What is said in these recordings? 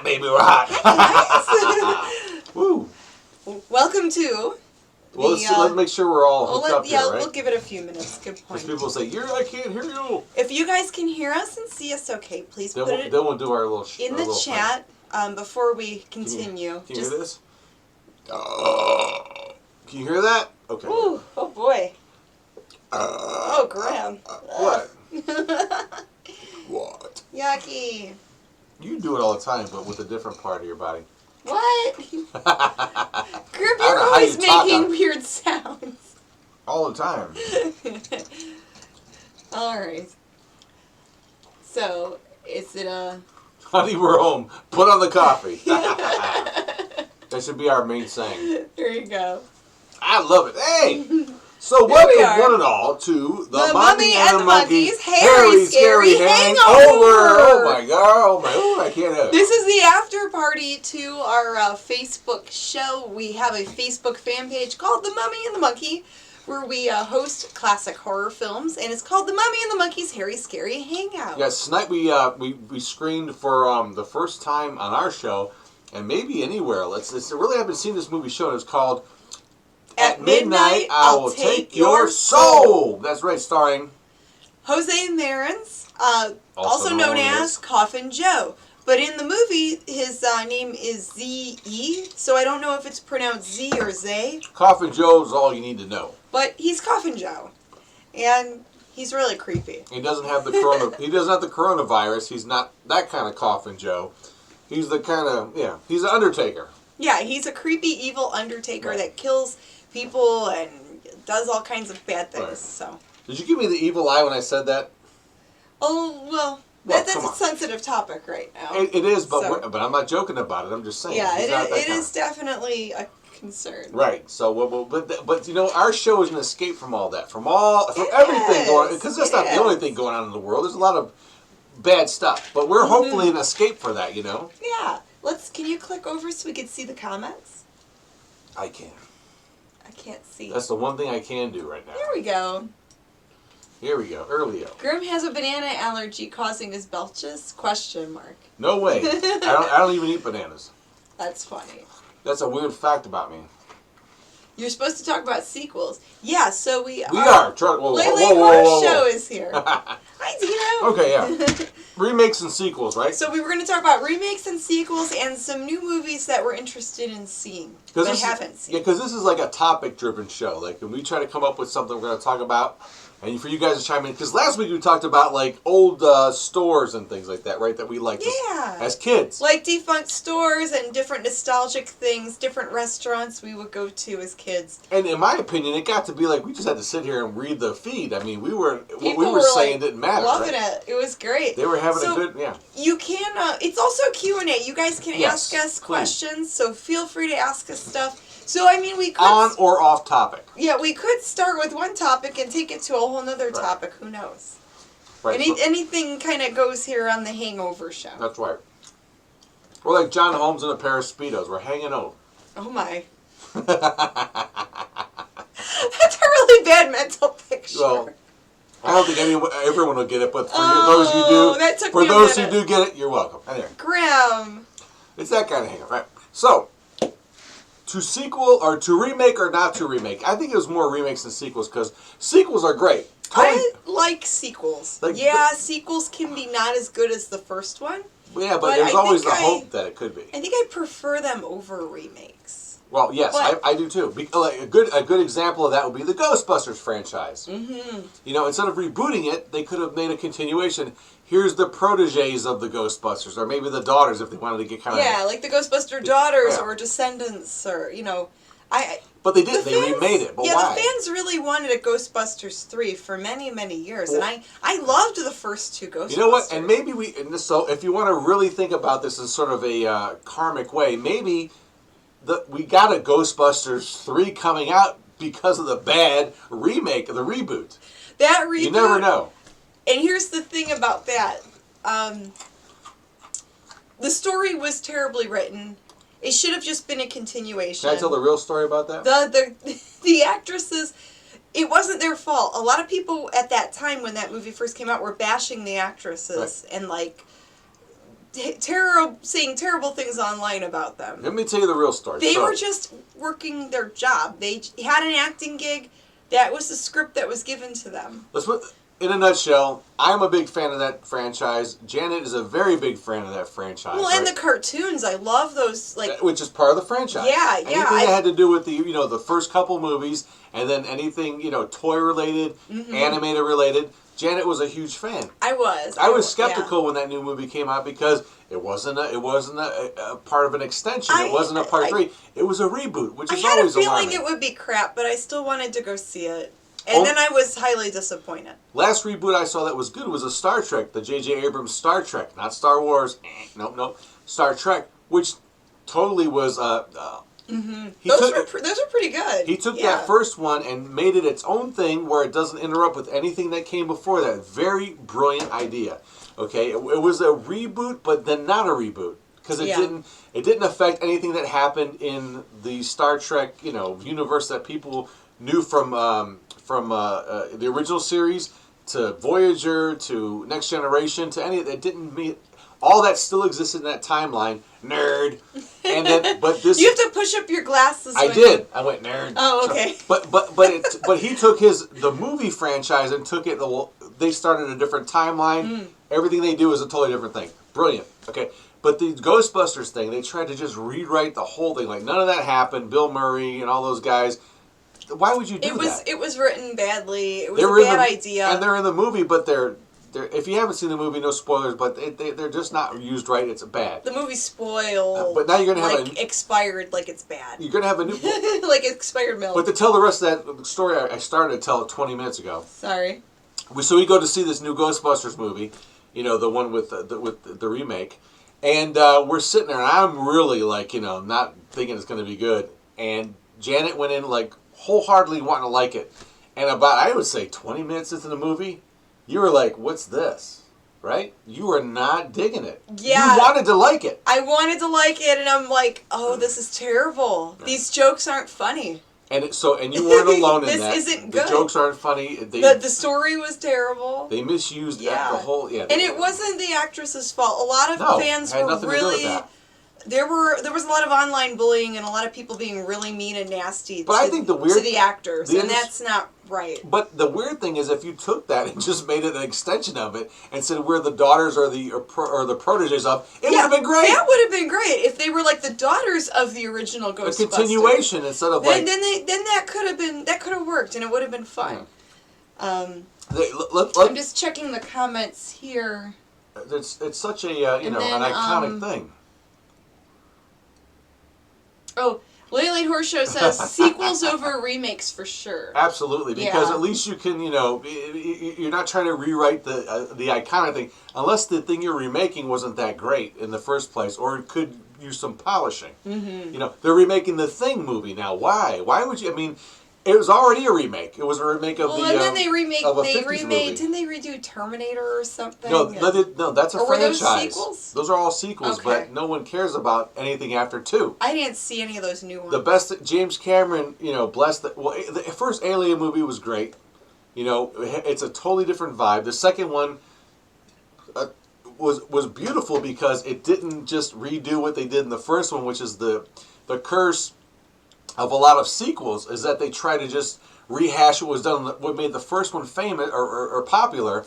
baby, we're hot. Woo. Welcome to... Well, let's make sure we're all hooked up here, right? We'll give it a few minutes. Good point. Because people say, I can't hear you. If you guys can hear us and see us okay, please put it then we'll do our little in the chat before we continue. Can you hear this? Can you hear that? Okay. Ooh, oh boy. Oh, Graham. What? What? Yucky. You do it all the time, but with a different part of your body. What? Grip, you're always making weird sounds. All the time. Alright. So, is it a... Honey, we're home. Put on the coffee. That should be our main saying. There you go. I love it. Hey! So welcome one and all to the Mummy and the Monkey's Hairy Scary Hangover. Oh my god! I can't have it. This is the after party to our Facebook show. We have a Facebook fan page called The Mummy and the Monkey, where we host classic horror films, and it's called The Mummy and the Monkey's Hairy Scary Hangout. Yes, tonight we screened for the first time on our show, and maybe anywhere. Let's really haven't seen this movie shown. It's called At Midnight, I Will Take Your Soul. That's right, starring Jose Marins, also known as Coffin Joe. But in the movie, his name is Z-E, so I don't know if it's pronounced Z or Zay. Coffin Joe is all you need to know. But he's Coffin Joe, and he's really creepy. He doesn't have the coronavirus. He's not that kind of Coffin Joe. He's the kind of he's an Undertaker. Yeah, he's a creepy, evil Undertaker that kills people and does all kinds of bad things. Right. So. Did you give me the evil eye when I said that? Oh well, that's a sensitive topic right now. It is, but I'm not joking about it. I'm just saying. Yeah, it is definitely a concern. Right. So, but you know, our show is an escape from all that, from everything going on, because that's not the only thing going on in the world. There's a lot of bad stuff, but we're hopefully an escape for that. You know. Yeah. Can you click over so we can see the comments? I can. I can't see. That's the one thing I can do right now. There we go. Here we go. Earlio. Grim has a banana allergy causing his belches? ? No way. I don't even eat bananas. That's funny. That's a weird fact about me. You're supposed to talk about sequels. Yeah, so we are. Whoa, Horror Show is here. Hi, Dino. Okay, yeah. Remakes and sequels, right? So we were going to talk about remakes and sequels and some new movies that we're interested in seeing but haven't seen. Yeah, because this is like a topic-driven show. Like, when we try to come up with something we're going to talk about, and for you guys to chime in, because last week we talked about like old stores and things like that, right? That we liked as kids. Like defunct stores and different nostalgic things, different restaurants we would go to as kids. And in my opinion, it got to be like we just had to sit here and read the feed. I mean, what we were saying didn't matter. Loving it. It was great. They were having a good, You can, it's also Q&A. You guys can ask us questions, so feel free to ask us stuff. So, I mean, we could... On or off topic. Yeah, we could start with one topic and take it to a whole nother topic. Who knows? Right. Anything kind of goes here on the Hangover Show. That's right. We're like John Holmes in a pair of Speedos. We're hanging out. Oh, my. That's a really bad mental picture. Well, I don't think everyone will get it, but for those who do, who do get it, you're welcome. Anyway. Grim. It's that kind of hangover, right? So... To sequel, or to remake or not to remake. I think it was more remakes than sequels, because sequels are great. I like sequels. Sequels can be not as good as the first one. Yeah, but there's always the hope that it could be. I think I prefer them over remakes. Well, yes, I do too. A good example of that would be the Ghostbusters franchise. Mm-hmm. You know, instead of rebooting it, they could have made a continuation. Here's the proteges of the Ghostbusters, or maybe the daughters if they wanted to get kind of... Yeah, like the Ghostbuster daughters or descendants, or, you know... But they did. They remade it. But why? The fans really wanted a Ghostbusters 3 for many, many years, and I loved the first two Ghostbusters. You know what? And maybe so if you want to really think about this in sort of a karmic way, maybe we got a Ghostbusters 3 coming out because of the bad remake, the reboot. That reboot... You never know. And here's the thing about that. The story was terribly written. It should have just been a continuation. Can I tell the real story about that? The actresses, it wasn't their fault. A lot of people at that time when that movie first came out were bashing the actresses and like saying terrible things online about them. Let me tell you the real story. They were just working their job. They had an acting gig. That was the script that was given to them. In a nutshell, I'm a big fan of that franchise. Janet is a very big fan of that franchise. Well, and the cartoons, I love those. Which is part of the franchise. Yeah, anything that had to do with the first couple movies, and then anything toy related, animated related. Janet was a huge fan. I was skeptical when that new movie came out because it wasn't a part of an extension. It wasn't a part 3. It was a reboot, which is always alarming. I had a feeling it would be crap, but I still wanted to go see it. And then I was highly disappointed. Last reboot I saw that was good was a Star Trek, the J.J. Abrams Star Trek, not Star Wars. Nope. Star Trek, which totally was. Those were pretty good. He took that first one and made it its own thing where it doesn't interrupt with anything that came before that. Very brilliant idea. Okay, it was a reboot, but then not a reboot because it didn't affect anything that happened in the Star Trek universe that people knew from the original series to Voyager to Next Generation to any that didn't meet. All that still exists in that timeline, nerd. And then, but this you have to push up your glasses. I did. I went nerd. Oh, okay. But he took the movie franchise and took it. They started a different timeline. Everything they do is a totally different thing. Brilliant. Okay. But the Ghostbusters thing, they tried to just rewrite the whole thing. Like none of that happened. Bill Murray and all those guys. Why would you do that? It was written badly. It was a bad idea. And they're in the movie, but they're if you haven't seen the movie, no spoilers, but they're just not used right. It's bad. The movie's spoiled. But now you're going to have expired like it's bad. You're going to have a new... like expired milk. But to tell the rest of that story, I started to tell it 20 minutes ago. Sorry. So we go to see this new Ghostbusters movie, the one with the remake, and we're sitting there, and I'm really not thinking it's going to be good. And Janet went in wholeheartedly wanting to like it, and about I would say 20 minutes into the movie, you were like, "What's this?" Right? You were not digging it. Yeah. You wanted to like it. I wanted to like it, and I'm like, "Oh, this is terrible. These jokes aren't funny." And you weren't alone in that. This isn't good. The jokes aren't funny. The story was terrible. They misused the whole. Yeah. And it wasn't the actress's fault. A lot of fans were really. There was a lot of online bullying and a lot of people being really mean and nasty to the actors, and that's not right. But the weird thing is, if you took that and just made it an extension of it and said we're the daughters or the proteges of, it would have been great. That would have been great if they were like the daughters of the original Ghostbusters. A continuation instead of then that could have worked and it would have been fun. I'm just checking the comments here. It's such a an iconic thing. Oh, Late Horse Show says sequels over remakes for sure. Absolutely, because at least you can, you're not trying to rewrite the iconic thing, unless the thing you're remaking wasn't that great in the first place, or it could use some polishing. Mm-hmm. They're remaking the Thing movie now. Why? Why would you? I mean, it was already a remake. It was a remake of and then they remade. Didn't they redo Terminator or something? No, that's a franchise. Were those sequels? Those are all sequels, but no one cares about anything after 2. I didn't see any of those new ones. The best, James Cameron, blessed. The first Alien movie was great. It's a totally different vibe. The second one was beautiful because it didn't just redo what they did in the first one, which is the curse of a lot of sequels is that they try to just rehash what was done, what made the first one famous or popular,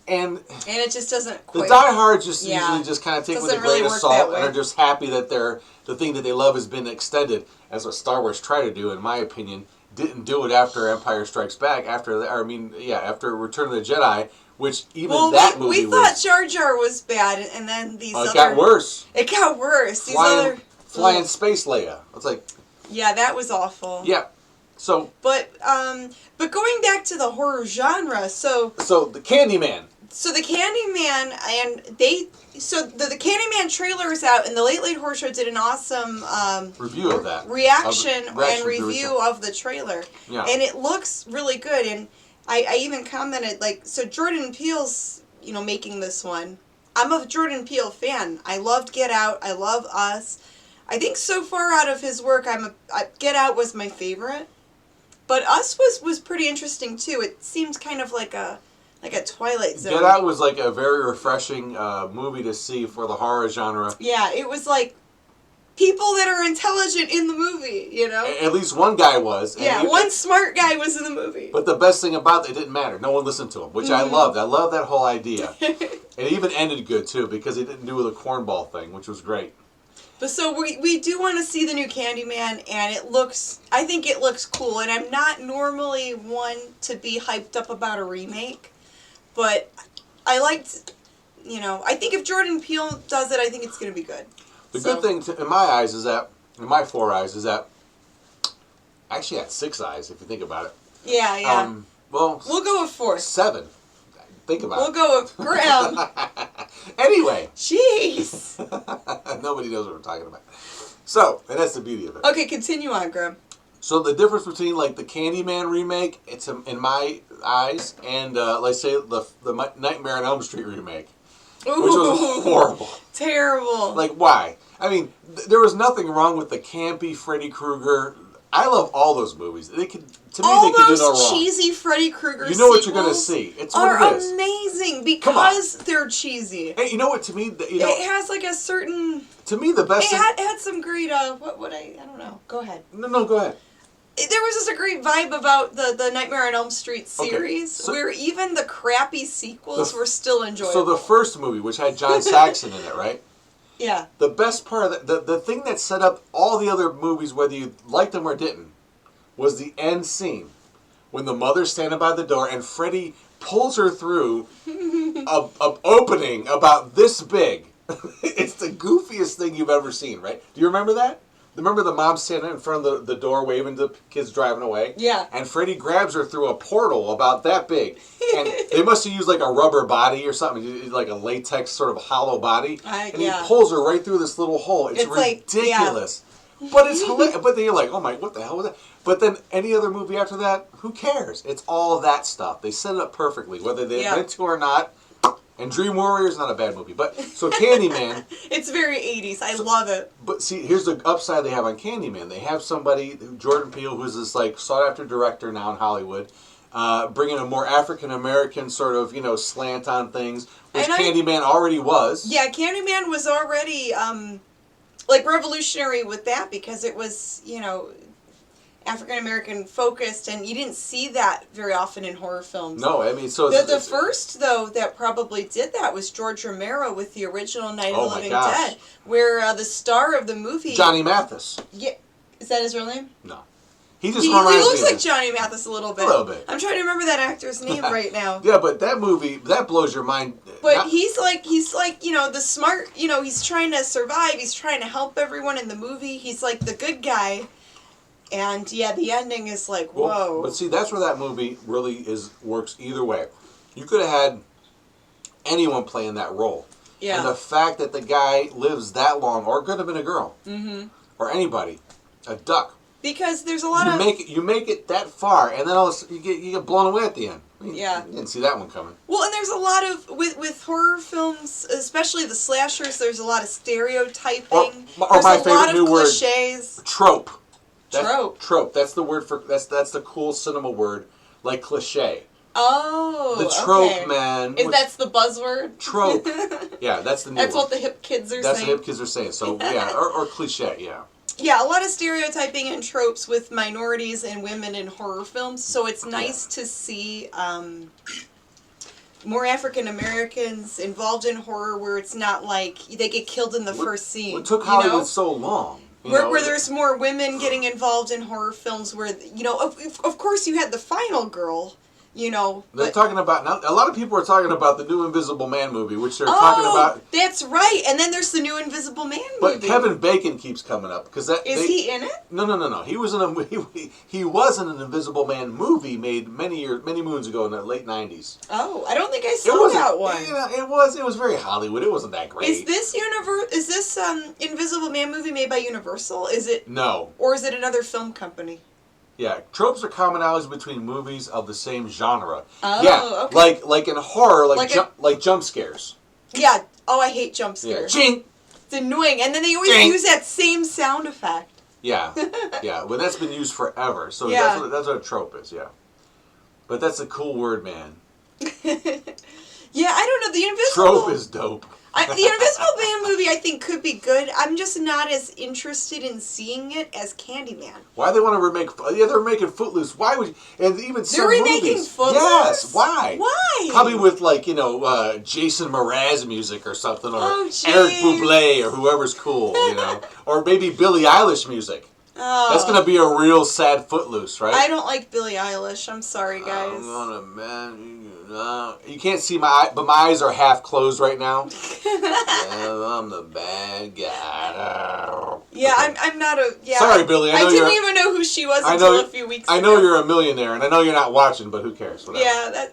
and it just doesn't. The diehards usually just kind of take it with a grain of salt and are just happy that the thing that they love has been extended. As what Star Wars tried to do, in my opinion, didn't do it after Empire Strikes Back. After Return of the Jedi, which that movie we thought Jar Jar was bad, and then these it got worse. It got worse. Flying Space Leia. It's like. Yeah, that was awful. Yeah. So. But going back to the horror genre, so the Candyman. So the Candyman the Candyman trailer is out, and the Late Horror Show did an awesome review of that reaction and review of the trailer. Yeah. And it looks really good. And I even commented so Jordan Peele's making this one. I'm a Jordan Peele fan. I loved Get Out. I love Us. I think so far out of his work, Get Out was my favorite, but Us was pretty interesting too. It seemed kind of like a like a Twilight Zone. Get Out was like a very refreshing movie to see for the horror genre. Yeah, it was like people that are intelligent in the movie, you know? At least one guy was. Yeah, one smart guy was in the movie. But the best thing about it didn't matter. No one listened to him, which I loved. I loved that whole idea. It even ended good, too, because he didn't do the cornball thing, which was great. But so we do want to see the new Candyman, and I think it looks cool, and I'm not normally one to be hyped up about a remake, but I liked, I think if Jordan Peele does it, I think it's going to be good. The good thing, in my eyes, is that, in my 4 eyes, is that, actually had 6 eyes, if you think about it. Yeah. Well, we'll go with 4. 7. Think about it. We'll go with Grimm. Anyway. Jeez. Nobody knows what we're talking about. So, and that's the beauty of it. Okay, continue on, Grimm. So the difference between like the Candyman remake, it's in my eyes, and let's say the Nightmare on Elm Street remake, which was horrible. Terrible. Like, why? I mean, there was nothing wrong with the campy Freddy Krueger. I love all those movies. They could, to me, they could do no wrong. All those cheesy Freddy Krueger You know what you're going to see. It's what it is. Amazing because they're cheesy. Hey, you know what? To me, it has like a certain. To me, the best. It had some great. I don't know. Go ahead. No, go ahead. There was just a great vibe about the Nightmare on Elm Street series, where even the crappy sequels were still enjoyable. So the first movie, which had John Saxon in it, right? Yeah. The best part of the thing that set up all the other movies, whether you liked them or didn't, was the end scene when the mother's standing by the door and Freddy pulls her through a opening about this big. It's the goofiest thing you've ever seen, right? Do you remember that? Remember the mom standing in front of the door waving to the kids driving away? Yeah. And Freddy grabs her through a portal about that big. And they must have used like a rubber body or something, like a latex sort of hollow body. And he pulls her right through this little hole. It's ridiculous. Like, but it's hilarious. But then you're like, oh my, what the hell was that? But then any other movie after that, who cares? It's all of that stuff. They set it up perfectly, whether they meant to or not. And Dream Warrior is not a bad movie. But so Candyman. It's very 80s. I love it. But see, here's the upside they have on Candyman. They have somebody, Jordan Peele, who's this like sought-after director now in Hollywood, bringing a more African-American sort of, slant on things, which Candyman already was. Yeah, Candyman was already, revolutionary with that because it was, African-American focused, and you didn't see that very often in horror films. No, I mean, so... The first, though, that probably did that was George Romero with the original Night of the Living Dead, where the star of the movie... Johnny Mathis. Yeah. Is that his real name? No. He looks like Johnny Mathis a little bit. A little bit. I'm trying to remember that actor's name right now. Yeah, but that movie, that blows your mind. But he's like, the smart, he's trying to survive, he's trying to help everyone in the movie, he's like the good guy. And yeah, the ending is like, whoa. Well, but see, that's where that movie really works either way. You could have had anyone playing that role. Yeah. And the fact that the guy lives that long, or it could have been a girl, or anybody, a duck. Because there's a lot you make it that far, and then you get blown away at the end. I mean, you didn't see that one coming. Well, and there's a lot of with horror films, especially the slashers. There's a lot of stereotyping. Or there's my a favorite lot of new cliches. Word, trope. Trope. That's the word for that's the cool cinema word, like cliche. Oh, the trope, man. That's the buzzword? Trope. Yeah, that's the new That's word. what the hip kids are saying. That's what the hip kids are saying. So yeah, or cliche. Yeah. Yeah, a lot of stereotyping and tropes with minorities and women in horror films. So it's nice to see more African Americans involved in horror, where it's not like they get killed in the first scene. It took Hollywood so long. Where there's more women getting involved in horror films, where of course you had the final girl. They're talking about now. A lot of people are talking about the new Invisible Man movie, which they're talking about. That's right. And then there's the new Invisible Man movie. But Kevin Bacon keeps coming up because is he in it? No. He was in he was in an Invisible Man movie made many moons ago in the late '90s. Oh, I don't think I saw that one. It was very Hollywood. It wasn't that great. Is this Invisible Man movie made by Universal? Is it? No. Or is it another film company? Yeah, tropes are commonalities between movies of the same genre. Oh, yeah, okay. like in horror, like jump scares. Yeah. Oh, I hate jump scares. Yeah. Ching. It's annoying, and then they always use that same sound effect. Yeah, yeah. Well, that's been used forever, so that's what a trope is. Yeah, but that's a cool word, man. Yeah, I don't know. The Invisible... Trope is dope. The Invisible Man movie, I think, could be good. I'm just not as interested in seeing it as Candyman. Why they want to remake... Yeah, they're making Footloose. Why would you... And even some They're remaking movies. Footloose? Yes, why? Why? Probably with, like, Jason Mraz music or something, or Oh, Eric Bublé, or whoever's cool, Or maybe Billie Eilish music. Oh. That's going to be a real sad Footloose, right? I don't like Billie Eilish. I'm sorry, guys. I'm gonna, man... you can't see my eye, but my eyes are half closed right now. I'm the bad guy. Yeah, okay. I'm not a... Yeah, sorry, Billy. I didn't even know who she was until a few weeks ago. I know you're a millionaire, and I know you're not watching, but who cares? Whatever. Yeah,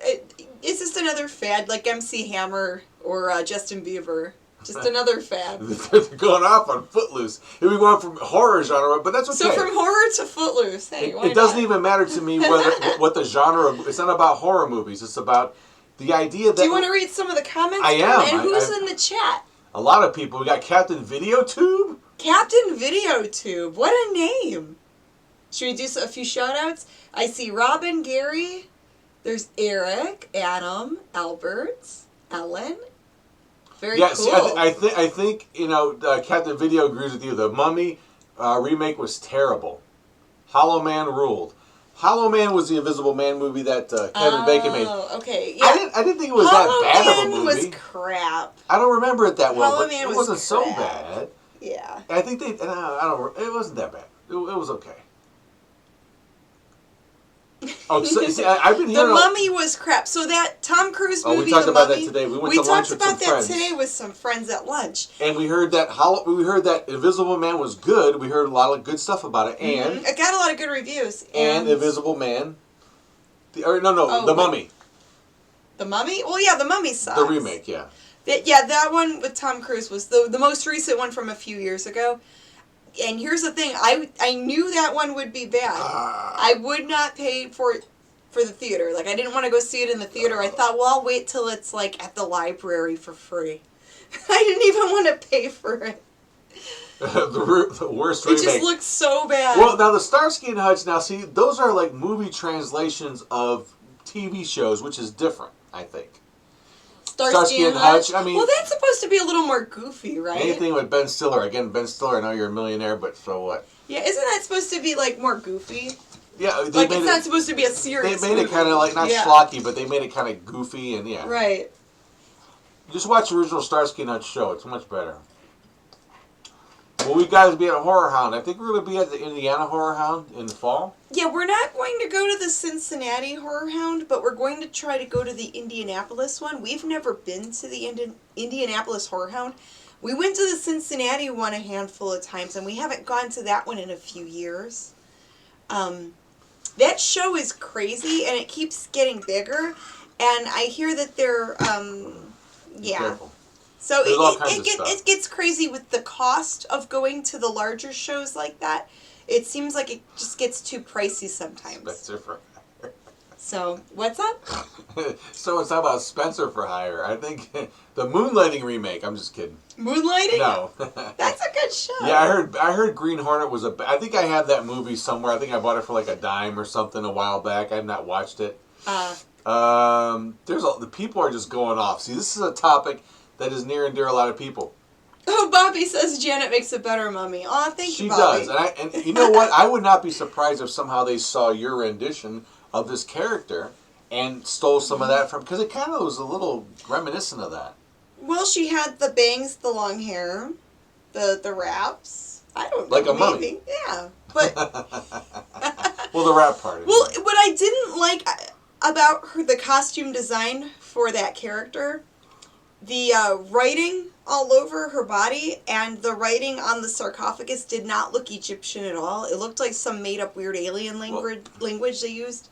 it's just another fad, like MC Hammer or Justin Bieber. Just another fad. They're going off on Footloose. Here we go from horror genre, but that's okay. So from horror to Footloose, hey, why it doesn't even matter to me what the genre. It's not about horror movies. It's about the idea that. Do you want to read some of the comments? I am. And who's in the chat? A lot of people. We got Captain Videotube. Captain Videotube. What a name. Should we do a few shout-outs? I see Robin, Gary. There's Eric, Adam, Albert, Ellen. Very cool. See, I think Captain Video agrees with you. The Mummy remake was terrible. Hollow Man ruled. Hollow Man was the Invisible Man movie that Kevin Bacon made. Oh, okay. Yeah. I didn't think it was that bad of a movie. Hollow Man was crap. I don't remember it that well, Hollow but Man it wasn't was so crap. bad. Yeah. I think it wasn't that bad. It was okay. Oh, see, I've been hearing... The Mummy was crap. So that Tom Cruise movie, we talked The about Mummy, that today. We went to lunch with some friends. We talked about that today with some friends at lunch. And we heard that Invisible Man was good. We heard a lot of good stuff about it. And it got a lot of good reviews. And Invisible Man. The Mummy. The Mummy? Well, yeah, The Mummy sucks. The remake, yeah. That one with Tom Cruise was the most recent one from a few years ago. And here's the thing. I knew that one would be bad. I would not pay for the theater. Like, I didn't want to go see it in the theater. I thought, well, I'll wait till it's, like, at the library for free. I didn't even want to pay for it. the worst remake. It just looks so bad. Well, now the Starsky and Hutch, see, those are, like, movie translations of TV shows, which is different, I think. Starsky and Hutch. I mean, well, that's supposed to be a little more goofy, right? Anything with Ben Stiller. Again, Ben Stiller, I know you're a millionaire, but so what? Yeah, isn't that supposed to be, like, more goofy? Yeah, it's not supposed to be a serious They made it kind of, like, not schlocky, but they made it kind of goofy, and yeah. Right. Just watch the original Starsky and Hutch show. It's much better. Will we guys be at a Horror Hound? I think we're going to be at the Indiana Horror Hound in the fall. Yeah, we're not going to go to the Cincinnati Horror Hound, but we're going to try to go to the Indianapolis one. We've never been to the Indianapolis Horror Hound. We went to the Cincinnati one a handful of times, and we haven't gone to that one in a few years. That show is crazy, and it keeps getting bigger, and I hear that they're, yeah. Careful. So it gets crazy with the cost of going to the larger shows like that. It seems like it just gets too pricey sometimes. Spenser for Hire. So, what's up? Someone's talking about Spenser for Hire. I think the Moonlighting remake. I'm just kidding. Moonlighting? No. That's a good show. Yeah, I heard Green Hornet was I think I have that movie somewhere. I think I bought it for like a dime or something a while back. I have not watched it. The people are just going off. See, this is a topic that is near and dear to a lot of people. Oh, Bobby says Janet makes a better mummy. Oh, thank you, Bobby. She does. And you know what? I would not be surprised if somehow they saw your rendition of this character and stole some of that from... Because it kind of was a little reminiscent of that. Well, she had the bangs, the long hair, the wraps. I don't know. Like a maybe. mummy. Yeah. But... well, the wrap part. Anyway. Well, what I didn't like about the costume design for that character... The writing all over her body and the writing on the sarcophagus did not look Egyptian at all. It looked like some made-up weird alien language they used.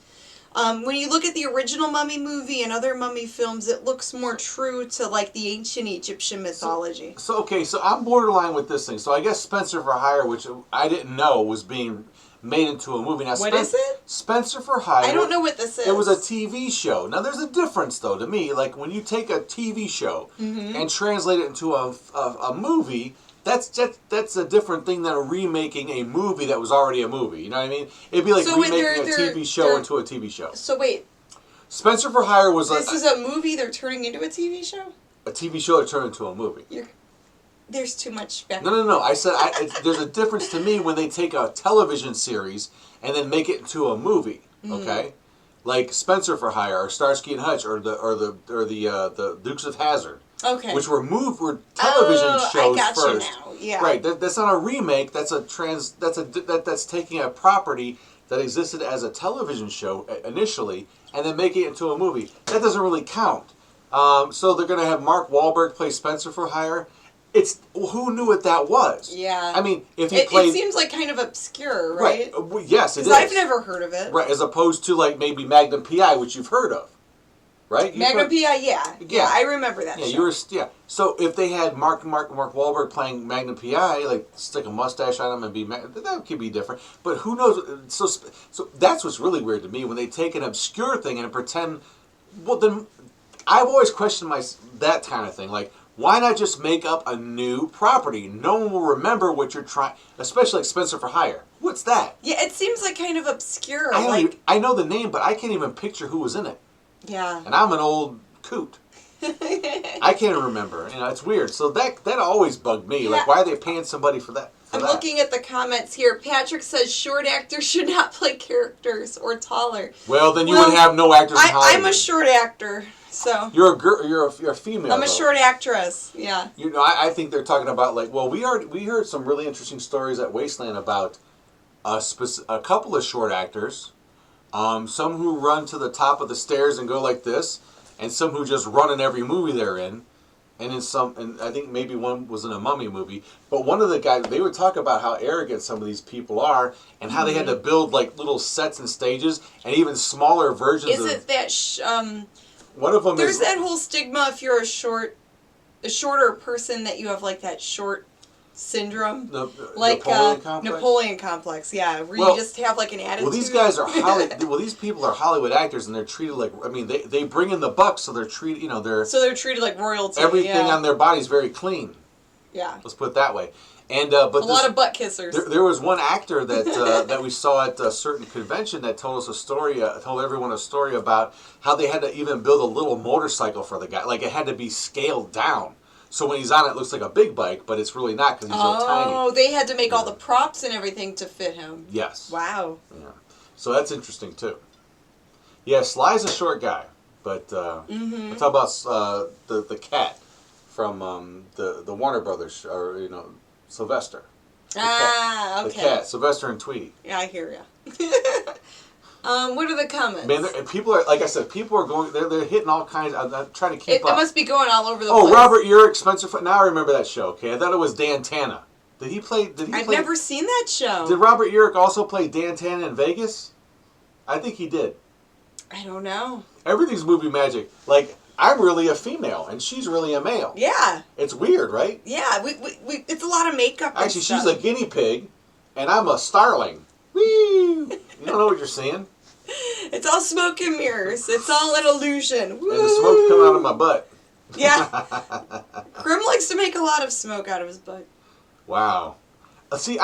When you look at the original Mummy movie and other Mummy films, it looks more true to, like, the ancient Egyptian mythology. So I'm borderline with this thing. So I guess Spenser for Hire, which I didn't know was being made into a movie. Now, what is it? Spenser for Hire. I don't know what this is. It was a TV show. Now, there's a difference, though, to me. Like, when you take a TV show and translate it into a movie, that's a different thing than remaking a movie that was already a movie. You know what I mean? It'd be like remaking a TV show into a TV show. So, wait. Spenser for Hire was This is a movie they're turning into a TV show? a TV show that turned into a movie. There's too much back. No. I said there's a difference to me when they take a television series and then make it into a movie. Okay, like Spenser for Hire or Starsky and Hutch or the Dukes of Hazzard. Okay. Which were television shows I got first. You now. Yeah. Right. That's not a remake. That's that's taking a property that existed as a television show initially and then making it into a movie. That doesn't really count. So they're going to have Mark Wahlberg play Spenser for Hire. It's who knew what that was? Yeah. I mean, if he played, it seems like kind of obscure, right? Yes, it is. Because I've never heard of it. Right, as opposed to like maybe Magnum PI, which you've heard of, right? Magnum PI, yeah, I remember that. Yeah, So if they had Mark Wahlberg playing Magnum PI, like stick a mustache on him and be that could be different. But who knows? So that's what's really weird to me when they take an obscure thing and pretend. Well, then I've always questioned that kind of thing, like. Why not just make up a new property? No one will remember what you're trying, especially like Spenser for Hire. What's that? Yeah, it seems like kind of obscure. I know the name, but I can't even picture who was in it. Yeah. And I'm an old coot. I can't remember. It's weird. So that always bugged me. Yeah. Like, why are they paying somebody for that? I'm looking at the comments here. Patrick says short actors should not play characters or taller. Well, then you would have no actors in Hollywood. I'm a short actor. So you're a girl. You're a female. I'm a short actress. Yeah. I think they're talking about like. Well, we heard some really interesting stories at Wasteland about a couple of short actors, some who run to the top of the stairs and go like this, and some who just run in every movie they're in, and I think maybe one was in a Mummy movie. But one of the guys, they would talk about how arrogant some of these people are, and how they had to build like little sets and stages, and even smaller versions. Is it that? One of them There's that whole stigma if you're a shorter person that you have like that short syndrome, like Napoleon complex. Yeah, where you just have like an attitude. Well, these guys are these people are Hollywood actors, and they're treated like. I mean, they bring in the bucks, so they're treated. They're treated like royalty. Everything on their body is very clean. Yeah. Let's put it that way. And but a lot of butt kissers. There was one actor that that we saw at a certain convention that told us a story, told everyone a story about how they had to even build a little motorcycle for the guy. Like it had to be scaled down, so when he's on it, it looks like a big bike, but it's really not because he's so tiny. Oh, they had to make all the props and everything to fit him. Yes. Wow. Yeah. So that's interesting too. Yeah, Sly's a short guy, but we'll talk about the cat from the Warner Brothers, or Sylvester. Okay. The cat, Sylvester and Tweety. Yeah, I hear ya. What are the comments? Man, people are, like I said, people are going, they're hitting all kinds. I'm trying to keep up. It must be going all over the place. Oh, Robert Urich, Spenser. Now I remember that show. Okay, I thought it was Dan Tana. Did he play? I've never seen that show. Did Robert Urich also play Dan Tana in Vegas? I think he did. I don't know. Everything's movie magic. Like, I'm really a female, and she's really a male. Yeah. It's weird, right? Yeah, we it's a lot of makeup. Actually, she's a guinea pig, and I'm a starling. Woo! You don't know what you're seeing. It's all smoke and mirrors. It's all an illusion. Woo! And the smoke's coming out of my butt. Yeah. Grimm likes to make a lot of smoke out of his butt. Wow. See,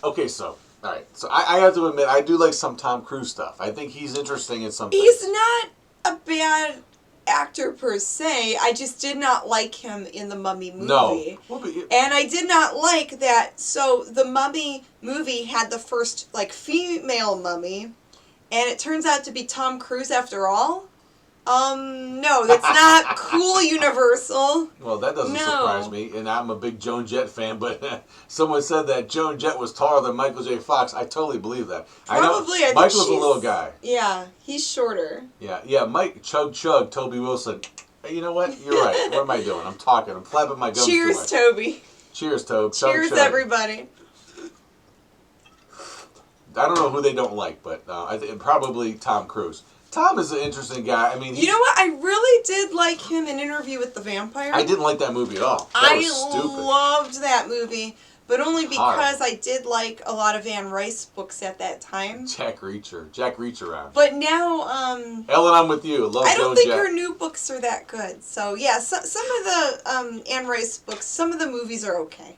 okay, so, all right. So I have to admit, I do like some Tom Cruise stuff. I think he's interesting in some things. He's not a bad actor per se. I just did not like him in the Mummy movie. No. And I did not like that. So the Mummy movie had the first, female mummy. And it turns out to be Tom Cruise after all? No, that's not cool, Universal. Well, that doesn't surprise me, and I'm a big Joan Jett fan, but someone said that Joan Jett was taller than Michael J. Fox. I totally believe that. Probably. I think Michael's a little guy. Yeah, he's shorter. Yeah, Mike, Chug, Toby Wilson. Hey, you know what? You're right. What am I doing? I'm talking. I'm flapping my gums. Cheers, Toby. Cheers, Toby. Cheers, Chug. everybody. I don't know who they don't like, but I think probably Tom Cruise. Tom is an interesting guy. I mean, you know what? I really did like him in Interview with the Vampire. I didn't like that movie at all. That was stupid. Loved that movie, but only because I did like a lot of Anne Rice books at that time. Jack Reacher on. But now, Ellen, I'm with you. Love I don't Joan think Jett. her new books are that good. So yeah, some of the Anne Rice books, some of the movies are okay.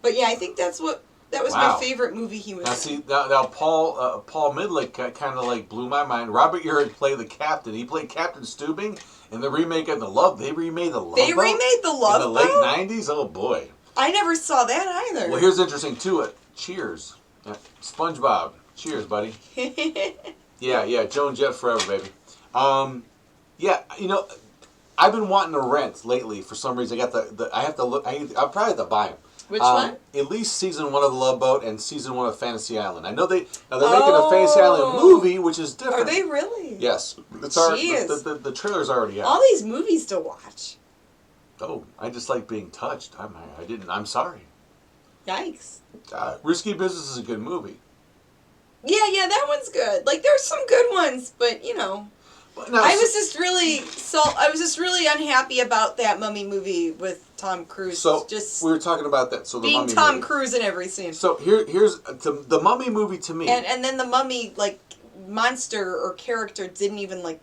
But yeah, I think that's what That was my favorite movie he was now, in. See, now Paul Midlick kind of like blew my mind. Robert Urich played the captain. He played Captain Stubing in the remake of They remade the Love Boat? They remade the Love Boat? In the late 90s? Oh, boy. I never saw that either. Well, here's interesting, too. Cheers. Yeah. SpongeBob. Cheers, buddy. Yeah. Joan Jett forever, baby. Yeah, you know, I've been wanting to rent lately for some reason. I have to look. I'll probably have to buy them. Which one? At least season 1 of The Love Boat and season 1 of Fantasy Island. I know they're making a Fantasy Island movie, which is different. Are they really? Yes. The trailer's already out. All these movies to watch. Oh, I just like being touched. I'm sorry. Yikes. Risky Business is a good movie. Yeah, that one's good. Like, there's some good ones, but, you know. No, I was just really unhappy about that Mummy movie with Tom Cruise. So just we were talking about that. So the being Mummy Tom movie. Cruise in every scene. So here's the Mummy movie to me. And then the Mummy monster or character didn't even look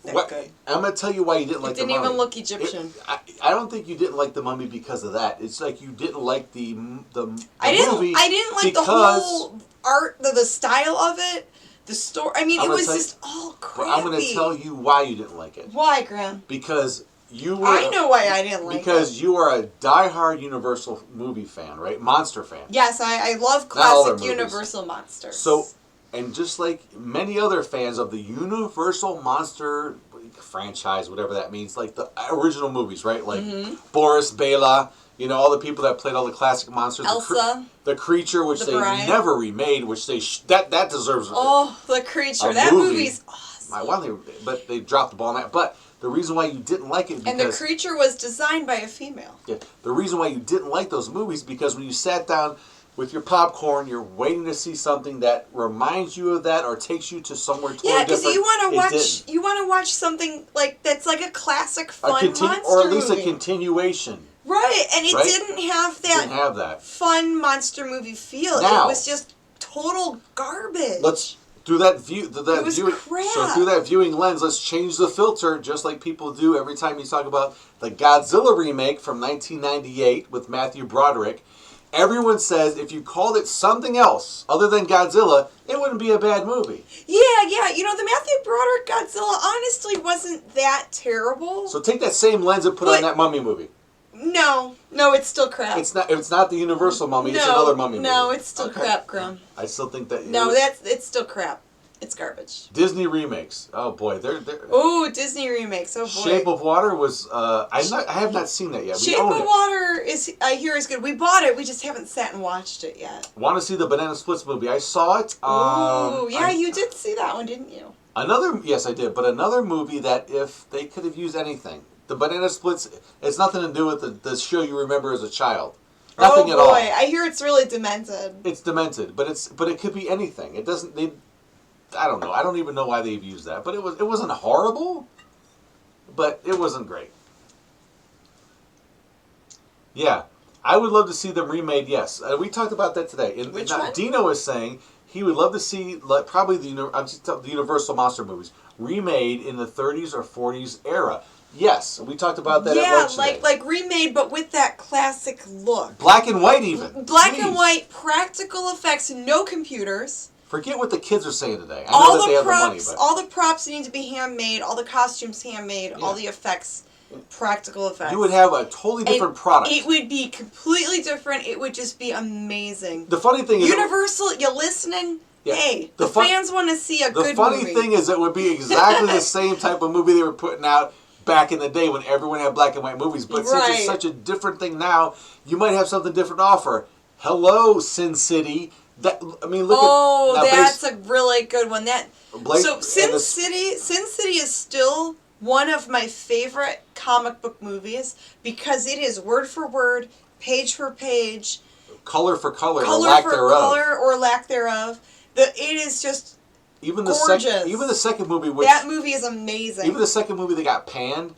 that good. I'm gonna tell you why you didn't like the Mummy. It didn't even look Egyptian. I don't think you didn't like the Mummy because of that. It's like you didn't like the movie. I didn't like the whole art, the style of it. The story. I mean, it was just all crappy. I'm going to tell you why you didn't like it. Why, Graham? Because you were. I know why I didn't like it. Because you are a diehard Universal movie fan, right? Monster fan. Yes, I love classic Universal monsters. So, and just like many other fans of the Universal Monster franchise, whatever that means, like the original movies, right? Like Boris, Bela. You know, all the people that played all the classic monsters. Elsa. The Creature, which they never remade, which they that deserves. Oh, The Creature. That movie's awesome. But they dropped the ball on that. But the reason why you didn't like it because... And The Creature was designed by a female. Yeah. The reason why you didn't like those movies because when you sat down with your popcorn, you're waiting to see something that reminds you of that or takes you to somewhere totally different. Yeah, because you want to watch something that's like a classic fun monster or at least movie. A continuation. Right, and it didn't have that fun monster movie feel. Now, it was just total garbage. Let's do that view. It was crap. So through that viewing lens, let's change the filter, just like people do every time you talk about the Godzilla remake from 1998 with Matthew Broderick. Everyone says if you called it something else other than Godzilla, it wouldn't be a bad movie. Yeah. You know, the Matthew Broderick Godzilla honestly wasn't that terrible. So take that same lens and put it on that Mummy movie. No, it's still crap. It's not the Universal Mummy. It's another Mummy movie. No, it's still crap, Grum. I still think that. It's still crap. It's garbage. Disney remakes. Oh boy, they're. Ooh, Disney remakes. Oh boy. Shape of Water was. I have not seen that yet. Shape of Water I hear is good. We bought it. We just haven't sat and watched it yet. Want to see the Banana Splits movie? I saw it. Ooh, yeah, you did see that one, didn't you? Yes, I did. But another movie that if they could have used anything. The Banana Splits, it's nothing to do with the show you remember as a child. Nothing at all. Oh boy, I hear it's really demented. It's demented, but it could be anything. It doesn't. I don't know. I don't even know why they've used that. But it wasn't horrible, but it wasn't great. Yeah, I would love to see them remade. Yes, we talked about that today. Which one? Dino is saying he would love to see probably the Universal monster movies remade in the 30s or 40s era. Yes, we talked about that at work today. like remade, but with that classic look. Black and white even. Black and white, practical effects, no computers. Forget what the kids are saying today. I know that they have the money, but... All the props need to be handmade, all the costumes handmade, all the effects, practical effects. You would have a totally different product. It would be completely different. It would just be amazing. The funny thing is... Universal, you listening? Yeah. Hey, the fans want to see a good movie. The funny thing is it would be exactly the same type of movie they were putting out back in the day when everyone had black and white movies. But since it's such a different thing now, you might have something different to offer. Hello, Sin City. That's a really good one. Sin City is still one of my favorite comic book movies because it is word for word, page for page, color for color, or lack thereof. It is just gorgeous. Even the second movie, that movie is amazing. Even the second movie that got panned,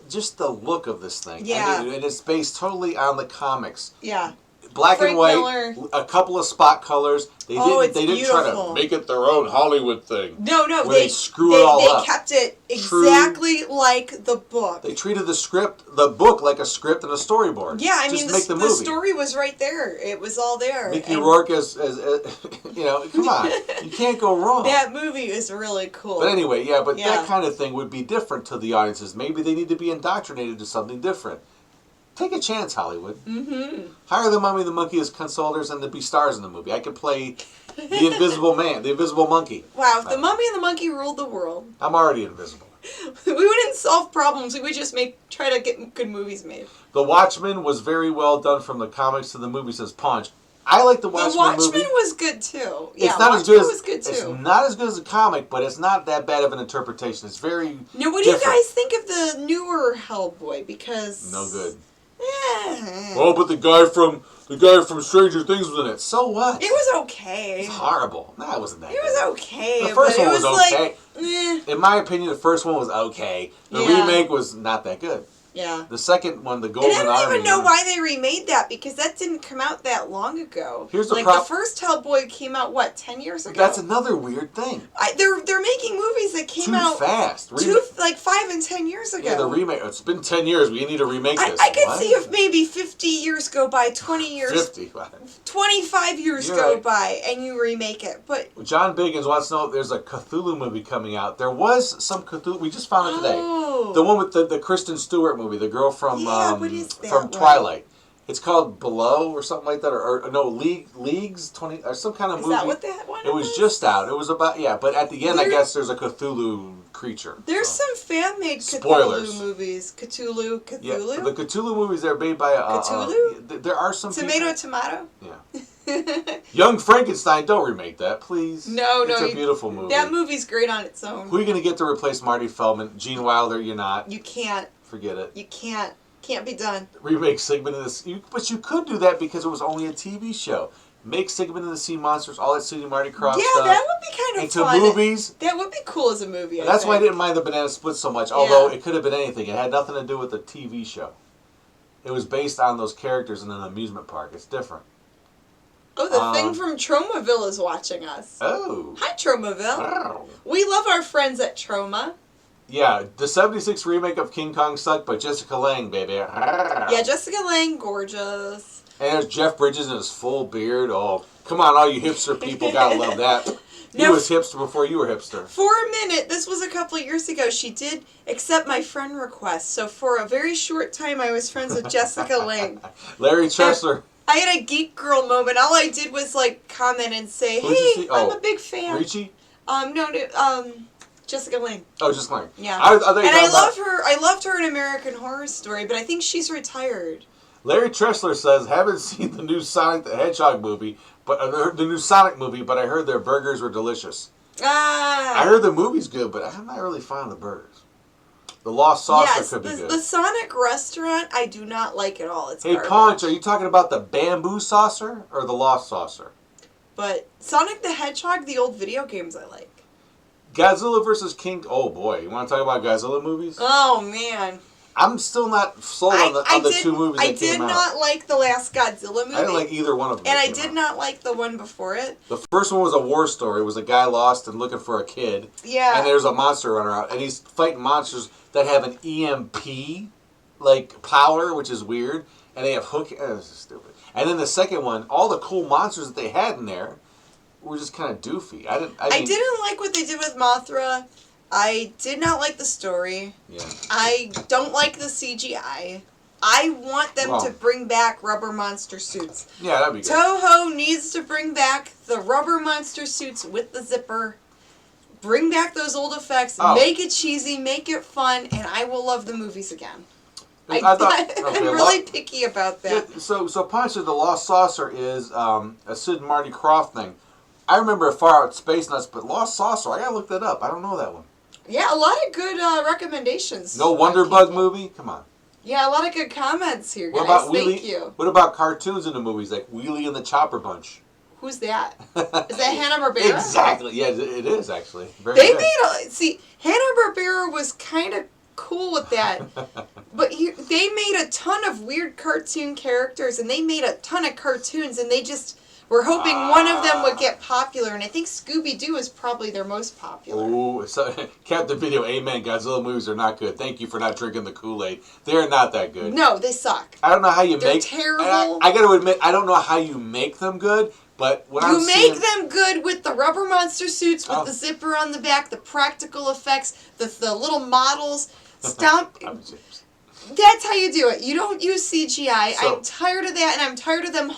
just the look of this thing. Yeah, and it's based totally on the comics. Yeah. black Frank and white, Miller. a couple of spot colors. They didn't try to make it their own Hollywood thing. No, they screw it all up. They kept it exactly like the book. They treated the book like a script and a storyboard. Yeah, I Just mean, make the the story was right there. It was all there. Mickey Rourke as come on, you can't go wrong. That movie is really cool. But anyway, that kind of thing would be different to the audiences. Maybe they need to be indoctrinated to something different. Take a chance, Hollywood. Mm-hmm. Hire the Mummy and the Monkey as consultants and to be stars in the movie. I could play the Invisible Man, the Invisible Monkey. Wow, if the Mummy and the Monkey ruled the world. I'm already invisible. We wouldn't solve problems. We would just try to get good movies made. The Watchmen was very well done from the comics to the movie, says Punch. I like the Watchmen movie. The Watchmen was good too. It's not as good It's not as good as a comic, but it's not that bad of an interpretation. It's very Now, what do you guys think of the newer Hellboy? Because no good. Yeah. Oh, but the guy from Stranger Things was in it. So what? It was okay. It's horrible. No, it wasn't that. It was okay. The first one was okay. Like, in my opinion, the first one was okay. The remake was not that good. Yeah. The second one, the Golden Army. And I don't even know why they remade that, because that didn't come out that long ago. Here's the the first Hellboy came out 10 years ago. That's another weird thing. They're making movies that came out too fast. 5 and 10 years ago. Yeah, the remake. It's been 10 years. We need to remake this. I could see if maybe 50 years go by, 20 years, 50, 25 years go by, and you remake it. But John Biggins wants to know if there's a Cthulhu movie coming out. There was some Cthulhu. We just found it today. The one with the Kristen Stewart movie, the girl from what is that from Twilight. It's called Below or something like that, or no, Leagues 20 or some kind of movie. Is that what that one It was just out. It was about but at the end I guess there's a Cthulhu creature. There's some fan-made Cthulhu movies. Cthulhu. Yeah, the Cthulhu movies are made by Cthulhu. There are some Tomato. Yeah. Young Frankenstein, don't remake that, please. No, it's a beautiful movie. That movie's great on its own. Who are you going to get to replace Marty Feldman? Gene Wilder, you're not. You can't. Forget it. You can't. Can't be done. Remake Sigmund and the but you could do that because it was only a TV show. Make Sigmund and the Sea Monsters, all that Cindy Marty Krofft stuff. Yeah, that would be kind of fun. Into movies. That would be cool as a movie. That's why I didn't mind the Banana Split so much, although it could have been anything. It had nothing to do with the TV show. It was based on those characters in an amusement park. It's different. Oh, the thing from Tromaville is watching us. Oh. Hi, Tromaville. Oh. We love our friends at Troma. Yeah, the 76 remake of King Kong sucked, but Jessica Lange, baby. Yeah, Jessica Lange, gorgeous. And there's Jeff Bridges in his full beard. Oh, come on, all you hipster people gotta love that. He was hipster before you were hipster. For a minute, this was a couple of years ago, she did accept my friend request. So for a very short time, I was friends with Jessica Lange. Larry Tressler. I had a geek girl moment. All I did was comment and say, "Hey, I'm a big fan." Ricci? Jessica Lange. Oh, Jessica Lange. Yeah. I love her. I loved her in American Horror Story, but I think she's retired. Larry Tressler says, "Haven't seen the new Sonic the Hedgehog movie, but the new Sonic movie, but I heard their burgers were delicious." I heard the movie's good, but I'm not really fond of the burgers. The Lost Saucer could be good. The Sonic restaurant, I do not like at all. It's garbage. Punch, are you talking about the bamboo saucer or the Lost Saucer? But Sonic the Hedgehog, the old video games, I like. Godzilla vs. King. Oh boy, you want to talk about Godzilla movies? Oh man, I'm still not sold on the two movies that came out. I did not like the last Godzilla movie. I didn't like either one of them. And I did not like the one before it. The first one was a war story. It was a guy lost and looking for a kid. Yeah. And there's a monster runner out, and he's fighting monsters that have an EMP power, which is weird, and they have hook. This is stupid. And then the second one, all the cool monsters that they had in there were just kind of doofy. I didn't like what they did with Mothra. I did not like the story. Yeah. I don't like the CGI. I want them to bring back rubber monster suits. Yeah, that'd be good. Toho needs to bring back the rubber monster suits with the zipper. Bring back those old effects. Make it cheesy. Make it fun. And I will love the movies again. I'm really picky about that. Yeah, so Punch of the Lost Saucer is a Sid and Marty Krofft thing. I remember Far Out Space Nuts, but Lost Saucer, I gotta look that up. I don't know that one. Yeah, a lot of good recommendations. No Wonder Bug movie? Come on. Yeah, a lot of good comments here, guys. Thank you. What about cartoons in the movies, like Wheelie and the Chopper Bunch? Who's that? Is that Hanna-Barbera? Exactly. Yeah, it is, actually. They made Hanna-Barbera was kind of cool with that. But they made a ton of weird cartoon characters, and they made a ton of cartoons, and they just were hoping one of them would get popular, and I think Scooby-Doo is probably their most popular. Ooh, so, Captain Video, amen. Godzilla movies are not good. Thank you for not drinking the Kool-Aid. They're not that good. No, they suck. I don't know how you They're make... terrible. I got to admit, I don't know how you make them good, but when You make them good with the rubber monster suits, with the zipper on the back, the practical effects, the little models. Stomp. That's how you do it. You don't use CGI. So, I'm tired of that, and I'm tired of them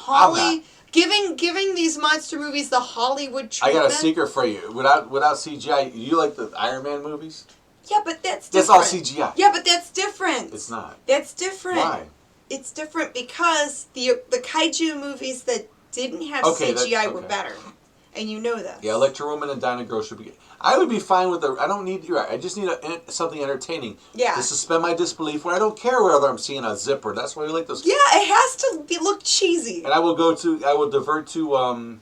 giving these monster movies the Hollywood treatment. I got a secret for you. Without CGI, you like the Iron Man movies? Yeah, but that's different. That's all CGI. Yeah, but that's different. It's not. That's different. Why? It's different because the kaiju movies that didn't have CGI were better. And you know that. Yeah, Electro Woman and Dinah Girl should be... I would be fine with I don't need... You're right. I just need something entertaining. Yeah. To suspend my disbelief where I don't care whether I'm seeing a zipper. That's why we like those. Yeah, it has to look cheesy. And I will divert to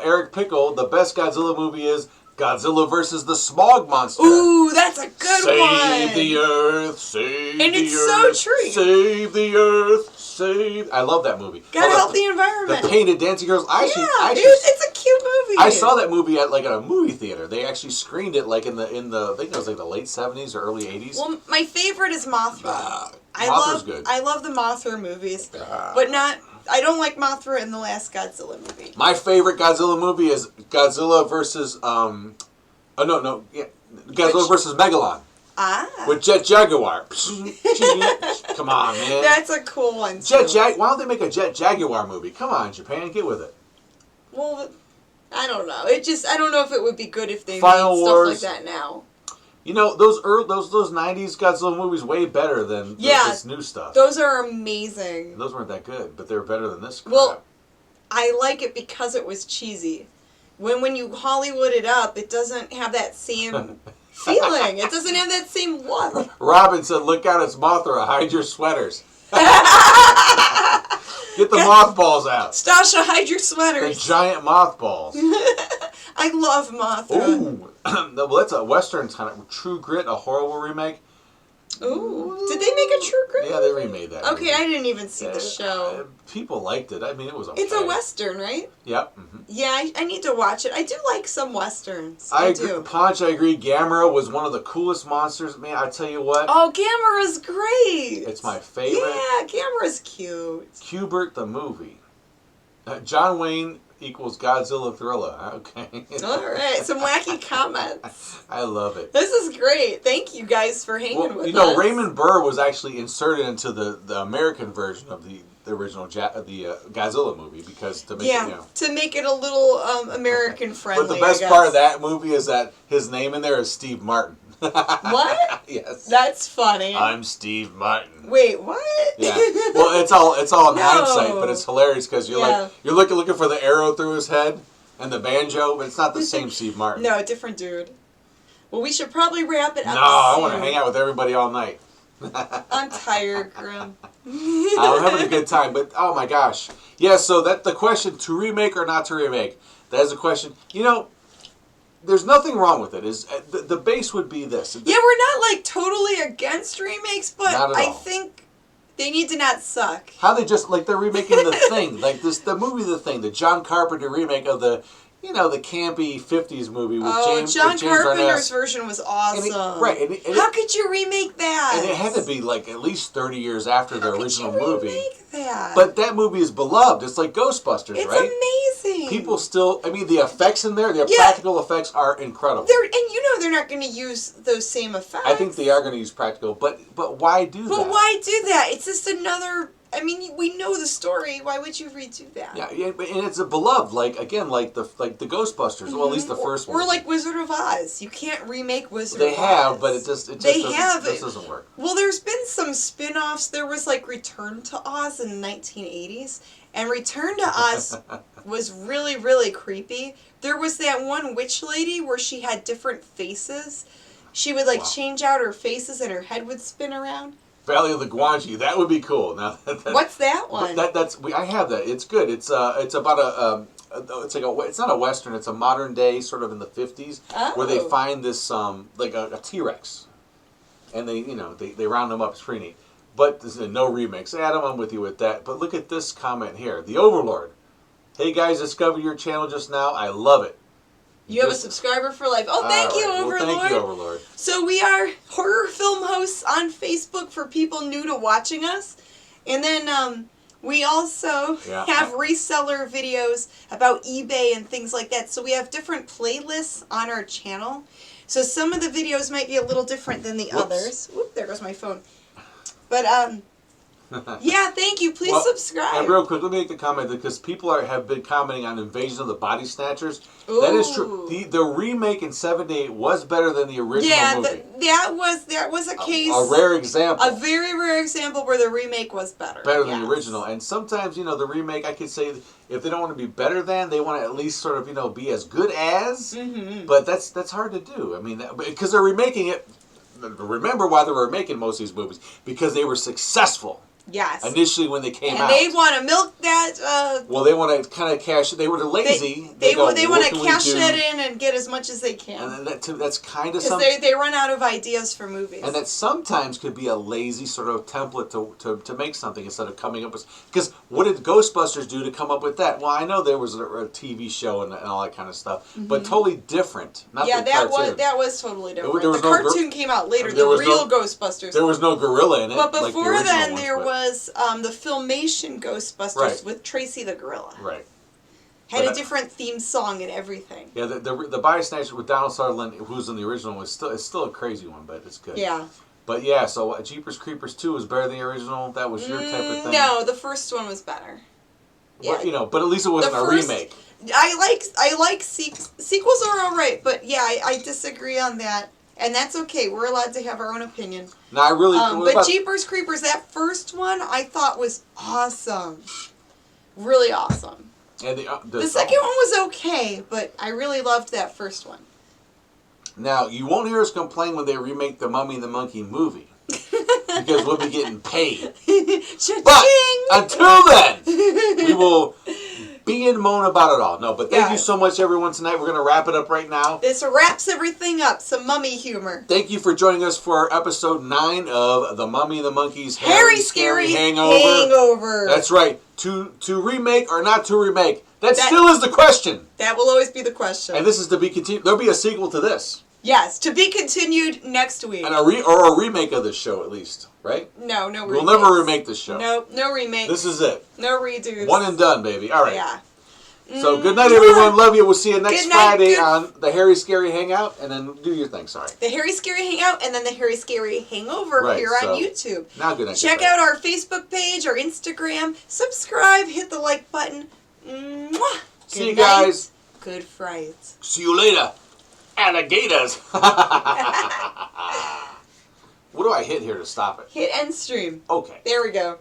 Eric Pickle. The best Godzilla movie is Godzilla versus the Smog Monster. Ooh, that's a good one. Save the Earth, save the Earth. And it's so true. Save the Earth, save... I love that movie. Gotta help the environment. The painted dancing girls. It's a cute movie. I saw that movie at a movie theater. They actually screened it in the I think it was the late 70s or early 80s. Well, my favorite is Mothra. Mothra's good. I love the Mothra movies, but not... I don't like Mothra in the last Godzilla movie. My favorite Godzilla movie is Godzilla versus Godzilla versus Megalon. With Jet Jaguar. Come on, man. That's a cool one, too. Why don't they make a Jet Jaguar movie? Come on, Japan, get with it. Well, I don't know. I don't know if it would be good if they made stuff like that now. You know, those 90s Godzilla movies way better than this new stuff. Those are amazing. Those weren't that good, but they're better than this crap. Well, I like it because it was cheesy. When you Hollywood it up, it doesn't have that same feeling. It doesn't have that same look. Robin said, look out, it's Mothra. Hide your sweaters. Get the mothballs out. Stasha, hide your sweaters. The giant mothballs. I love Mothra. Ooh. Well, that's a Western kind of True Grit, a horrible remake. Ooh. Did they make a True Grit? Yeah, they remade that. Okay, movie. I didn't even see the show. People liked it. I mean, it was okay. It's a Western, right? Yep. Mm-hmm. Yeah, I need to watch it. I do like some Westerns. I do. Ponch, I agree. Gamera was one of the coolest monsters. Man, I tell you what. Oh, Gamera's great. It's my favorite. Yeah, Gamera's cute. Q*bert the movie. John Wayne equals Godzilla Thriller. Okay. All right. Some wacky comments. I love it. This is great. Thank you guys for hanging with us. You know, Raymond Burr was actually inserted into the American version of the original Godzilla movie because to make it a little American friendly. But the best part of that movie is that his name in there is Steve Martin. What? Yes. That's funny. I'm Steve Martin. Wait, what? Yeah. Well, it's all in hindsight, but it's hilarious because you're looking for the arrow through his head and the banjo, but it's not the same Steve Martin. No, different dude. Well, we should probably wrap it up. No, I want to hang out with everybody all night. I'm tired, Grim. I'm having a good time, but oh my gosh. Yeah, so the question, to remake or not to remake, that is a question. You know, there's nothing wrong with it. The base would be this. Yeah, we're not totally against remakes, but I think they need to not suck. How they just they're remaking The Thing, the movie The Thing, the John Carpenter remake of the campy 50s movie with James Carpenter's Arness. version was awesome. How could you remake that? And it had to be at least 30 years after the original movie. Remake that? But that movie is beloved. It's like Ghostbusters, it's right? It's amazing. People still, the effects in there, practical effects are incredible. They're not going to use those same effects. I think they are going to use practical, but why do that? But why do that? It's just another... we know the story. Why would you redo that? Yeah, and it's a beloved, the Ghostbusters. Mm-hmm. Well, at least the first one. Or like Wizard of Oz. You can't remake Wizard of Oz. They have, but it just doesn't work. Well, there's been some spin-offs. There was Return to Oz in the 1980s, and Return to Oz was really, really creepy. There was that one witch lady where she had different faces. She would change out her faces, and her head would spin around. Valley of the Guanji, that would be cool. Now, what's that one? I have that. It's good. It's about it's not a Western. It's a modern day, sort of in the 50s, where they find this a T-Rex. and they round them up. It's pretty neat. But there's no remakes. Adam, I'm with you with that. But look at this comment here. The Overlord. Hey guys, discovered your channel just now. I love it. You have a subscriber for life. Oh, thank you, Overlord. Well, thank you, Overlord. So we are horror film hosts on Facebook for people new to watching us. And then we also have reseller videos about eBay and things like that. So we have different playlists on our channel. So some of the videos might be a little different than the others. Whoop, there goes my phone. But, yeah, thank you. Please subscribe. And real quick, let me make the comment because people have been commenting on Invasion of the Body Snatchers. Ooh. That is true. The remake in '78 was better than the original movie. Yeah, that was a case. A rare example. A very rare example where the remake was better. Better than the original. And sometimes, the remake, I could say, if they don't want to be better than, they want to at least sort of, be as good as. Mm-hmm. But that's hard to do. I mean, because they're remaking it. Remember why they were making most of these movies? Because they were successful. Yes. Initially when they came out. And they want to milk that. Well, they want to kind of cash. They were lazy. They want to cash that in and get as much as they can. And that's kind of something. Because they run out of ideas for movies. And that sometimes could be a lazy sort of template to make something instead of coming up with. Because what did Ghostbusters do to come up with that? Well, I know there was a TV show and all that kind of stuff, but totally different. Not that was totally different. The cartoon came out later. The real Ghostbusters. There was no gorilla in it. But before then, there was the Filmation Ghostbusters with Tracy the Gorilla. Right. Had a different theme song and everything. Yeah, the Body Snatcher with Donald Sutherland, who's in the original, it's still a crazy one, but it's good. Yeah. But yeah, so Jeepers Creepers 2 was better than the original. That was your type of thing. No, the first one was better. Well, yeah. But at least it wasn't a remake. I like sequels are all right, but yeah, I disagree on that. And that's okay. We're allowed to have our own opinion. No, I really. But Jeepers Creepers, that first one, I thought was awesome. Really awesome. And the second one was okay, but I really loved that first one. Now, you won't hear us complain when they remake the Mummy and the Monkey movie. Because we'll be getting paid. But until then, we will be and moan about it all. No, but thank you so much, everyone, tonight. We're going to wrap it up right now. This wraps everything up. Some mummy humor. Thank you for joining us for episode 9 of The Mummy and the Monkey's Hairy Scary Hangover. That's right. To remake or not to remake? That still is the question. That will always be the question. And this is to be continued. There'll be a sequel to this. Yes, to be continued next week. And a remake of this show, at least, right? No remakes. We'll never remake this show. No remakes. This is it. No redos. One and done, baby. All right. Yeah. So good night, everyone. Love you. We'll see you next Friday on the Hairy Scary Hangout. And then do your thing. Sorry. The Hairy Scary Hangout and then the Hairy Scary Hangover here on YouTube. Now good night. Check out our Facebook page, our Instagram. Subscribe. Hit the like button. Mwah. See you guys. Good fright. See you later. Alligators. What do I hit here to stop it? Hit end stream. Okay. There we go.